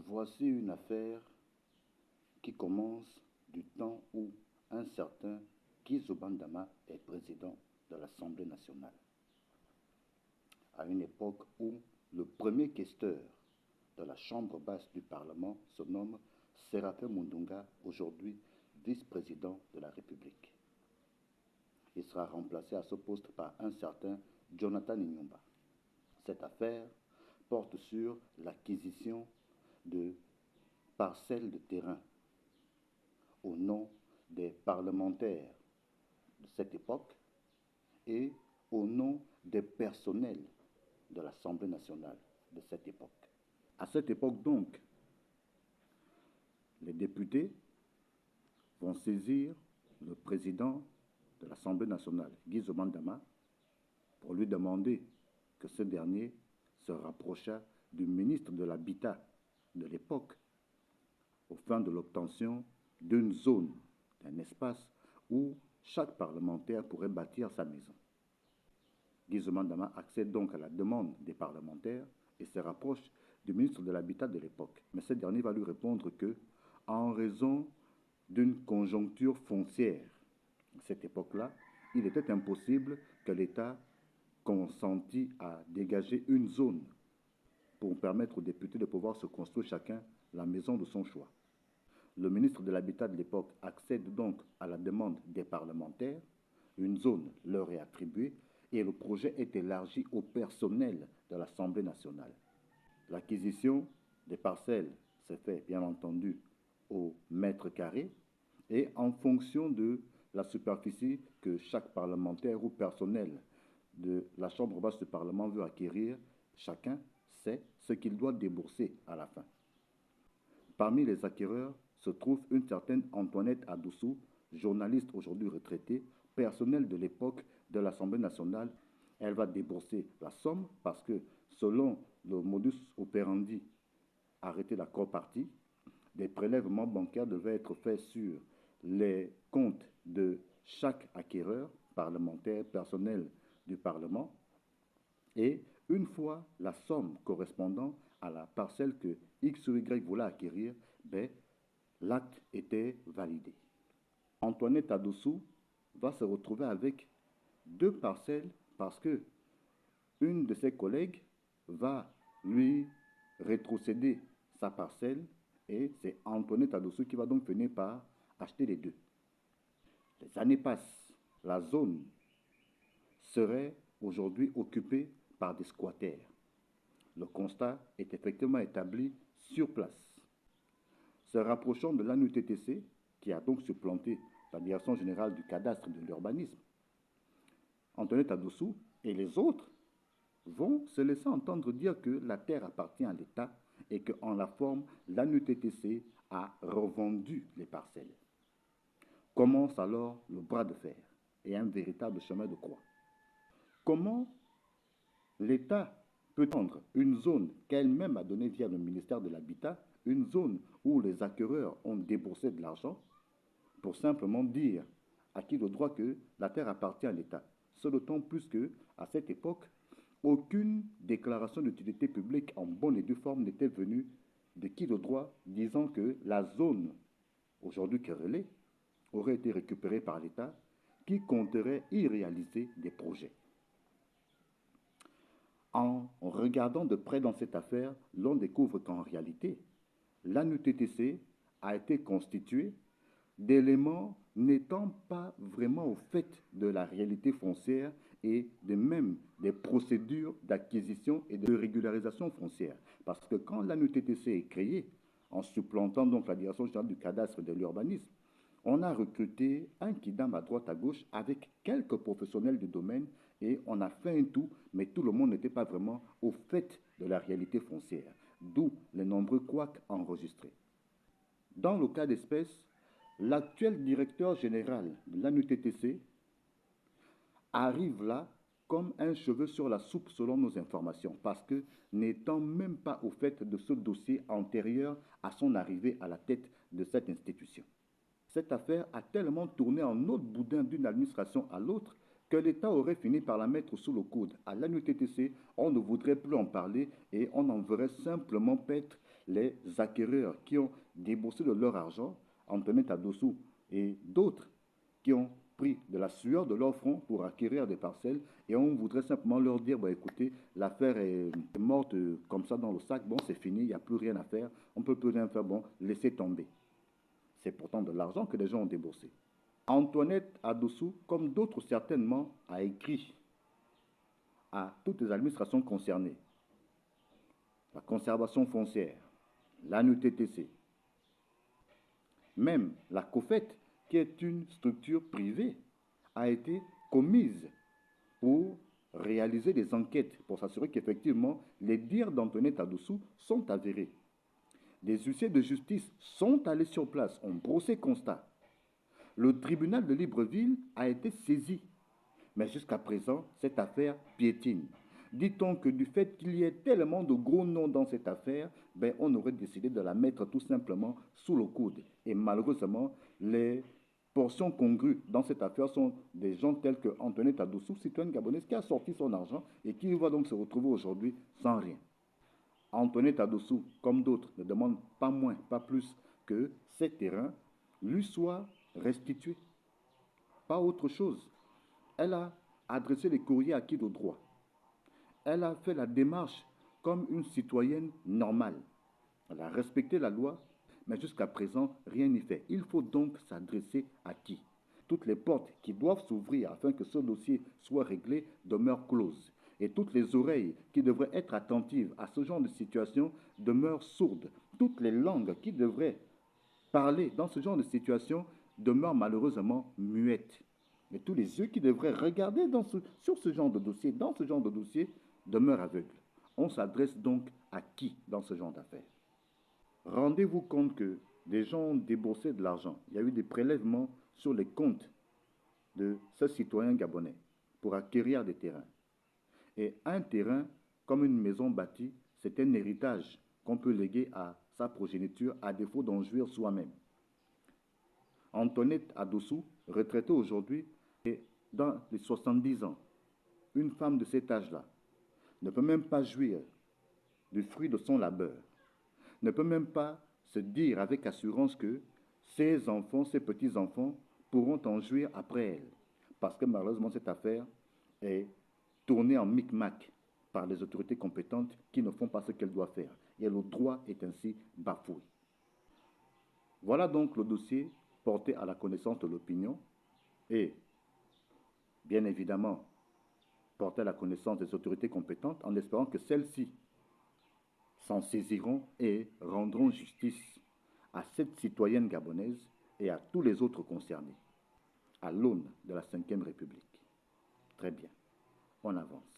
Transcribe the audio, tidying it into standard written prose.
Voici une affaire qui commence du temps où un certain Kizobandama est président de l'Assemblée nationale. À une époque où le premier questeur de la Chambre basse du Parlement se nomme Séraphin Mundunga, aujourd'hui vice-président de la République. Il sera remplacé à ce poste par un certain Jonathan Inyumba. Cette affaire porte sur l'acquisition de parcelles de terrain au nom des parlementaires de cette époque et au nom des personnels de l'Assemblée nationale de cette époque. À cette époque donc, les députés vont saisir le président de l'Assemblée nationale, Guy Zomandama, pour lui demander que ce dernier se rapprochât du ministre de l'Habitat de l'époque au fin de l'obtention d'une zone, d'un espace où chaque parlementaire pourrait bâtir sa maison. Guy Zomandama accède donc à la demande des parlementaires et se rapproche du ministre de l'Habitat de l'époque. Mais ce dernier va lui répondre que, en raison d'une conjoncture foncière, à cette époque-là, il était impossible que l'État consentît à dégager une zone pour permettre aux députés de pouvoir se construire chacun la maison de son choix. Le ministre de l'Habitat de l'époque accède donc à la demande des parlementaires, une zone leur est attribuée et le projet est élargi au personnel de l'Assemblée nationale. L'acquisition des parcelles s'est faite bien entendu au mètre carré et en fonction de la superficie que chaque parlementaire ou personnel de la Chambre basse du Parlement veut acquérir, chacun sait ce qu'il doit débourser à la fin. Parmi les acquéreurs se trouve une certaine Antoinette Adoussou, journaliste aujourd'hui retraitée, personnel de l'époque de l'Assemblée nationale. Elle va débourser la somme parce que, selon le modus operandi arrêté l'accord parti, des prélèvements bancaires devaient être faits sur les comptes de chaque acquéreur, parlementaire, personnel du Parlement, et une fois la somme correspondant à la parcelle que X ou Y voulait acquérir, l'acte était validé. Antoinette Adoussou va se retrouver avec deux parcelles parce que une de ses collègues va lui rétrocéder sa parcelle et c'est Antoinette Adoussou qui va donc finir par acheter les deux. Les années passent, la zone serait aujourd'hui occupée par des squatters. Le constat est effectivement établi sur place. Se rapprochant de l'ANUTTC, qui a donc supplanté la Direction générale du cadastre et de l'urbanisme, Antoinette Adoussou et les autres vont se laisser entendre dire que la terre appartient à l'État et qu'en la forme, l'ANUTTC a revendu les parcelles. Commence alors le bras de fer et un véritable chemin de croix. Comment l'État peut prendre une zone qu'elle-même a donnée via le ministère de l'Habitat, une zone où les acquéreurs ont déboursé de l'argent, pour simplement dire à qui le droit que la terre appartient à l'État. Ce d'autant plus qu'à cette époque, aucune déclaration d'utilité publique en bonne et due forme n'était venue de qui le droit disant que la zone, aujourd'hui querellée, aurait été récupérée par l'État qui compterait y réaliser des projets. En regardant de près dans cette affaire, l'on découvre qu'en réalité, l'ANUTTC a été constituée d'éléments n'étant pas vraiment au fait de la réalité foncière et de même des procédures d'acquisition et de régularisation foncière. Parce que quand l'ANUTTC est créée, en supplantant donc la Direction générale du cadastre et de l'urbanisme, on a recruté un kidam à droite à gauche avec quelques professionnels du domaine et on a fait un tout, mais tout le monde n'était pas vraiment au fait de la réalité foncière, d'où les nombreux couacs enregistrés. Dans le cas d'espèce, l'actuel directeur général de l'ANUTTC arrive là comme un cheveu sur la soupe selon nos informations, parce que n'étant même pas au fait de ce dossier antérieur à son arrivée à la tête de cette institution. Cette affaire a tellement tourné en autre boudin d'une administration à l'autre que l'État aurait fini par la mettre sous le coude. À l'ANUTTC, on ne voudrait plus en parler et on en verrait simplement paître les acquéreurs qui ont déboursé de leur argent, Antoinette Adossou et d'autres qui ont pris de la sueur de leur front pour acquérir des parcelles et on voudrait simplement leur dire, bah, écoutez, l'affaire est morte comme ça dans le sac, bon c'est fini, il n'y a plus rien à faire, on ne peut plus rien faire, bon laissez tomber. C'est pourtant de l'argent que les gens ont déboursé. Antoinette Adossou, comme d'autres certainement, a écrit à toutes les administrations concernées, la conservation foncière, l'ANUTTC, même la COFET, qui est une structure privée, a été commise pour réaliser des enquêtes, pour s'assurer qu'effectivement les dires d'Antoinette Adossou sont avérés. Des huissiers de justice sont allés sur place, ont brossé constat. Le tribunal de Libreville a été saisi, mais jusqu'à présent, cette affaire piétine. Dit-on que du fait qu'il y ait tellement de gros noms dans cette affaire, ben on aurait décidé de la mettre tout simplement sous le coude. Et malheureusement, les portions congrues dans cette affaire sont des gens tels que Antoinette Adossou, citoyenne gabonaise, qui a sorti son argent et qui va donc se retrouver aujourd'hui sans rien. Antoinette Adossou, comme d'autres, ne demande pas moins, pas plus que ces terrains lui soient restitués. Pas autre chose. Elle a adressé les courriers à qui de droit. Elle a fait la démarche comme une citoyenne normale. Elle a respecté la loi, mais jusqu'à présent, rien n'y fait. Il faut donc s'adresser à qui? Toutes les portes qui doivent s'ouvrir afin que ce dossier soit réglé demeurent closes. Et toutes les oreilles qui devraient être attentives à ce genre de situation demeurent sourdes. Toutes les langues qui devraient parler dans ce genre de situation demeurent malheureusement muettes. Et tous les yeux qui devraient regarder sur ce genre de dossier, dans ce genre de dossier, demeurent aveugles. On s'adresse donc à qui dans ce genre d'affaires? Rendez-vous compte que des gens ont déboursé de l'argent. Il y a eu des prélèvements sur les comptes de ce citoyen gabonais pour acquérir des terrains. Et un terrain, comme une maison bâtie, c'est un héritage qu'on peut léguer à sa progéniture à défaut d'en jouir soi-même. Antoinette Adossou, retraitée aujourd'hui, est dans les 70 ans. Une femme de cet âge-là ne peut même pas jouir du fruit de son labeur, ne peut même pas se dire avec assurance que ses enfants, ses petits-enfants pourront en jouir après elle. Parce que malheureusement, cette affaire est tournée en micmac par les autorités compétentes qui ne font pas ce qu'elles doivent faire. Et le droit est ainsi bafoué. Voilà donc le dossier porté à la connaissance de l'opinion et, bien évidemment, porté à la connaissance des autorités compétentes en espérant que celles-ci s'en saisiront et rendront justice à cette citoyenne gabonaise et à tous les autres concernés, à l'aune de la Ve République. Très bien, on avance.